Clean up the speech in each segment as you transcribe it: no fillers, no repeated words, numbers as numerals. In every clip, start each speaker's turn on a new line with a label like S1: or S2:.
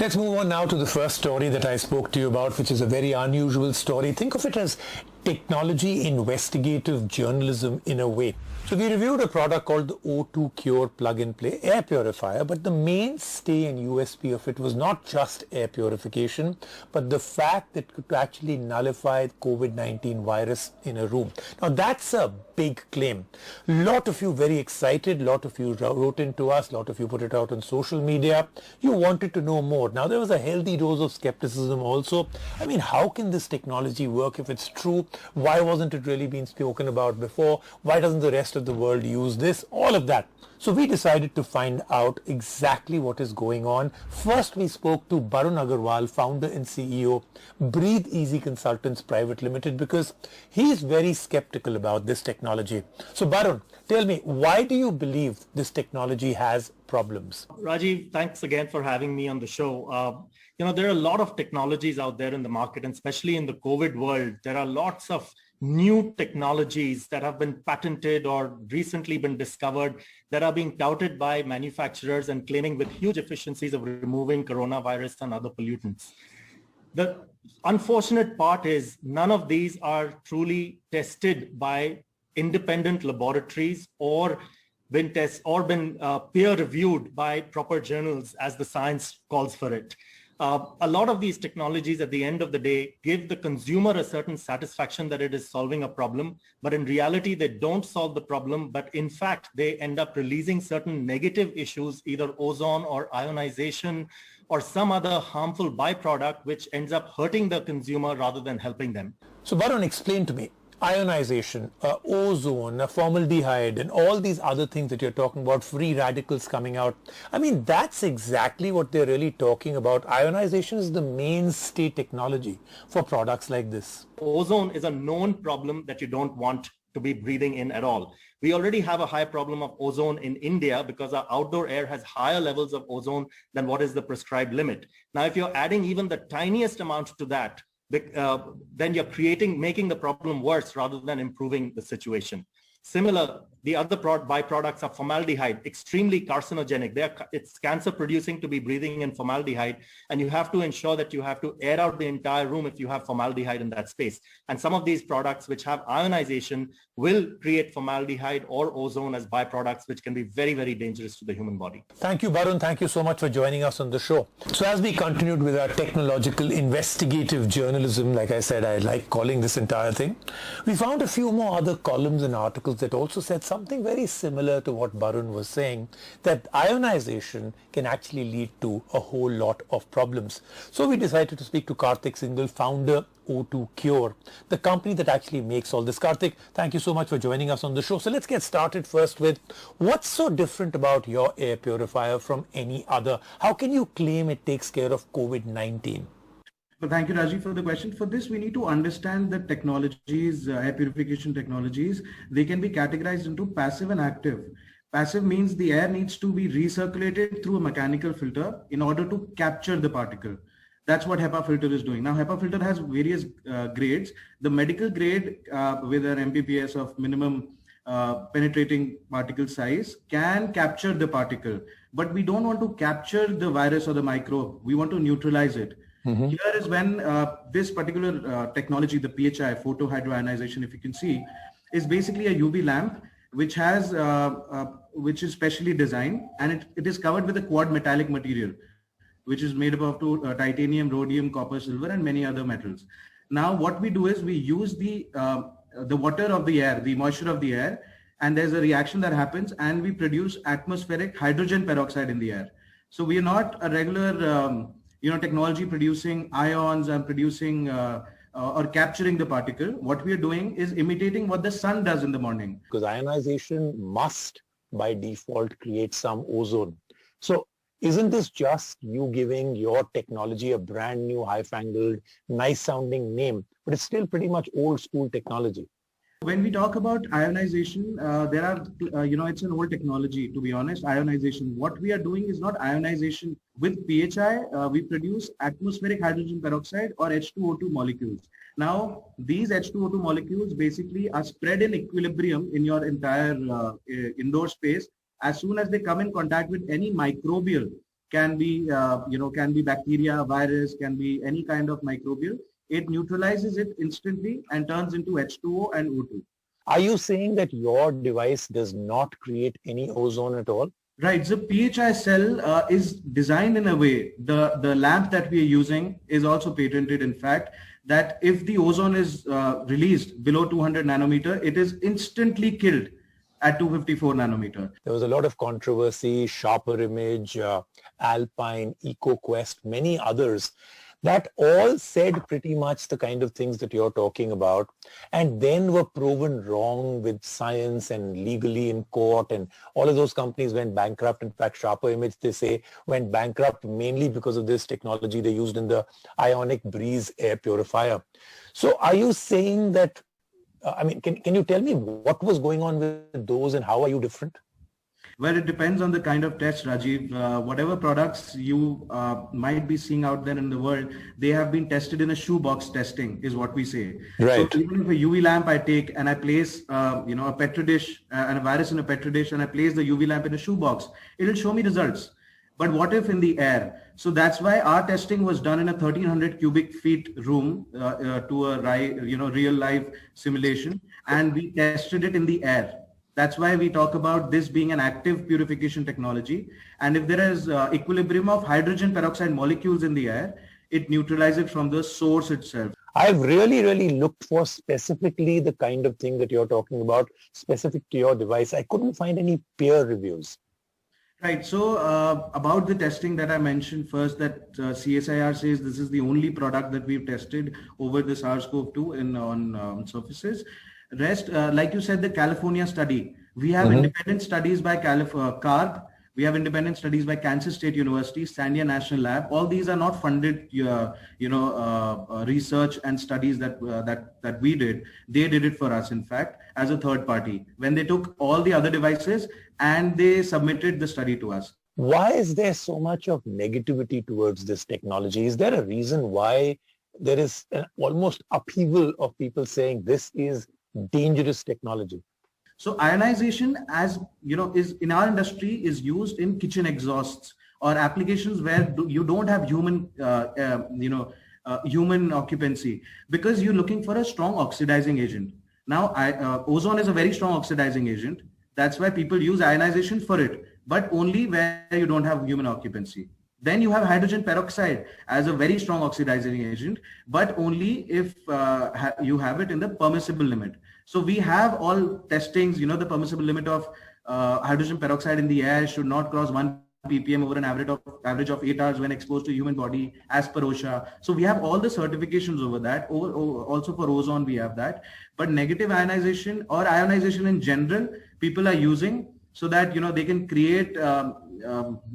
S1: Let's move on now to the first story that I spoke to you about, which is a very unusual story. Think of it as technology investigative journalism in a way. So we reviewed a product called the O2 Cure plug-and-play air purifier, but the mainstay and USP of it was not just air purification, but the fact that it could actually nullify COVID-19 virus in a room. Now that's a big claim. A lot of you very excited, a lot of you wrote into us, a lot of you put it out on social media. You wanted to know more. Now there was a healthy dose of skepticism also. I mean, how can this technology work if it's true? Why wasn't it really being spoken about before? Why doesn't the rest of the world use this? All of that. So we decided to find out exactly what is going on. First, we spoke to Barun Agarwal, founder and CEO, Breathe Easy Consultants Private Limited, because he's very skeptical about this technology. So Barun, tell me, why do you believe this technology has problems?
S2: Rajiv, thanks again for having me on the show. There are a lot of technologies out there in the market, and especially in the COVID world, there are lots of new technologies that have been patented or recently been discovered that are being touted by manufacturers and claiming with huge efficiencies of removing coronavirus and other pollutants. The unfortunate part is none of these are truly tested by independent laboratories or been peer reviewed by proper journals as the science calls for it. A lot of these technologies at the end of the day give the consumer a certain satisfaction that it is solving a problem, but in reality they don't solve the problem, but in fact they end up releasing certain negative issues, either ozone or ionization or some other harmful byproduct which ends up hurting the consumer rather than helping them.
S1: So Barun, explain to me. Ionization, ozone, formaldehyde, and all these other things that you're talking about, free radicals coming out. I mean, that's exactly what they're really talking about. Ionization is the mainstay technology for products like this.
S2: Ozone is a known problem that you don't want to be breathing in at all. We already have a high problem of ozone in India because our outdoor air has higher levels of ozone than what is the prescribed limit. Now, if you're adding even the tiniest amount to that, then you're making the problem worse rather than improving the situation. Similar, the other byproducts are formaldehyde, extremely carcinogenic. It's cancer producing to be breathing in formaldehyde, and you have to ensure that you have to air out the entire room if you have formaldehyde in that space. And some of these products which have ionization will create formaldehyde or ozone as byproducts, which can be very, very dangerous to the human body.
S1: Thank you, Barun. Thank you so much for joining us on the show. So as we continued with our technological investigative journalism, like I said, I like calling this entire thing, we found a few more other columns and articles that also said something very similar to what Barun was saying, that ionization can actually lead to a whole lot of problems. So we decided to speak to Kartik Singhal, founder O2 Cure, the company that actually makes all this. Kartik, thank you so much for joining us on the show. So let's get started first with what's so different about your air purifier from any other? How can you claim it takes care of COVID-19?
S3: Well, thank you, Rajiv, for the question. For this, we need to understand that technologies, air purification technologies, they can be categorized into passive and active. Passive means the air needs to be recirculated through a mechanical filter in order to capture the particle. That's what HEPA filter is doing. Now, HEPA filter has various grades. The medical grade with an MPPS of minimum penetrating particle size can capture the particle, but we don't want to capture the virus or the microbe. We want to neutralize it. Mm-hmm. Here is when this particular technology, the PHI, photohydroionization, if you can see, is basically a UV lamp which has which is specially designed, and it is covered with a quad metallic material, which is made up of titanium, rhodium, copper, silver, and many other metals. Now, what we do is we use the water of the air, the moisture of the air, and there's a reaction that happens, and we produce atmospheric hydrogen peroxide in the air. So we are not a regular technology producing ions and producing or capturing the particle. What we are doing is imitating what the sun does in the morning.
S1: Because ionization must by default create some ozone. So isn't this just you giving your technology a brand new, high-fangled, nice-sounding name, but it's still pretty much old-school technology?
S3: When we talk about ionization, there are, it's an old technology, to be honest, ionization. What we are doing is not ionization. With PHI, we produce atmospheric hydrogen peroxide or H2O2 molecules. Now, these H2O2 molecules basically are spread in equilibrium in your entire indoor space. As soon as they come in contact with any microbial can be, can be bacteria, virus, can be any kind of microbial. It neutralizes it instantly and turns into H2O and O2.
S1: Are you saying that your device does not create any ozone at all?
S3: Right. So PHI cell is designed in a way, the lamp that we are using is also patented, in fact, that if the ozone is released below 200 nanometer, it is instantly killed at 254 nanometer.
S1: There was a lot of controversy, Sharper Image, Alpine, EcoQuest, many others that all said pretty much the kind of things that you're talking about, and then were proven wrong with science and legally in court, and all of those companies went bankrupt. In fact, Sharper Image, they say, went bankrupt mainly because of this technology they used in the ionic breeze air purifier. So are you saying that, can you tell me what was going on with those and how are you different?
S3: Well, it depends on the kind of test, Rajiv. Whatever products you might be seeing out there in the world, they have been tested in a shoebox testing, is what we say.
S1: Right.
S3: So even if a UV lamp I take and I place, a Petri dish and a virus in a Petri dish, and I place the UV lamp in a shoebox, it will show me results. But what if in the air? So that's why our testing was done in a 1300 cubic feet room to a real life simulation, and we tested it in the air. That's why we talk about this being an active purification technology. And if there is equilibrium of hydrogen peroxide molecules in the air, it neutralizes it from the source itself.
S1: I've really looked for specifically the kind of thing that you're talking about, specific to your device. I couldn't find any peer reviews.
S3: Right. So about the testing that I mentioned first, that CSIR says this is the only product that we've tested over the SARS-CoV-2 on surfaces. Rest, like you said, the California study. We have independent studies by CARB. We have independent studies by Kansas State University, SANDIA National Lab. All these are not funded, research and studies that we did. They did it for us, in fact, as a third party, when they took all the other devices and they submitted the study to us.
S1: Why is there so much of negativity towards this technology? Is there a reason why there is an almost upheaval of people saying this is dangerous technology?
S3: So ionization, as you know, is in our industry is used in kitchen exhausts or applications where you don't have human, human occupancy, because you're looking for a strong oxidizing agent. Now, ozone is a very strong oxidizing agent. That's why people use ionization for it, but only where you don't have human occupancy. Then you have hydrogen peroxide as a very strong oxidizing agent, but only if you have it in the permissible limit. So we have all testings, the permissible limit of hydrogen peroxide in the air should not cross 1 ppm over an average of 8 hours when exposed to human body, as per OSHA. So we have all the certifications over that. Also for ozone, we have that. But negative ionization or ionization in general, people are using so that, they can create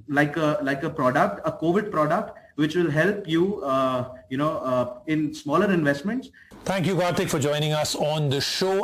S3: like a product, a COVID product, which will help you, in smaller investments.
S1: Thank you, Kartik, for joining us on the show.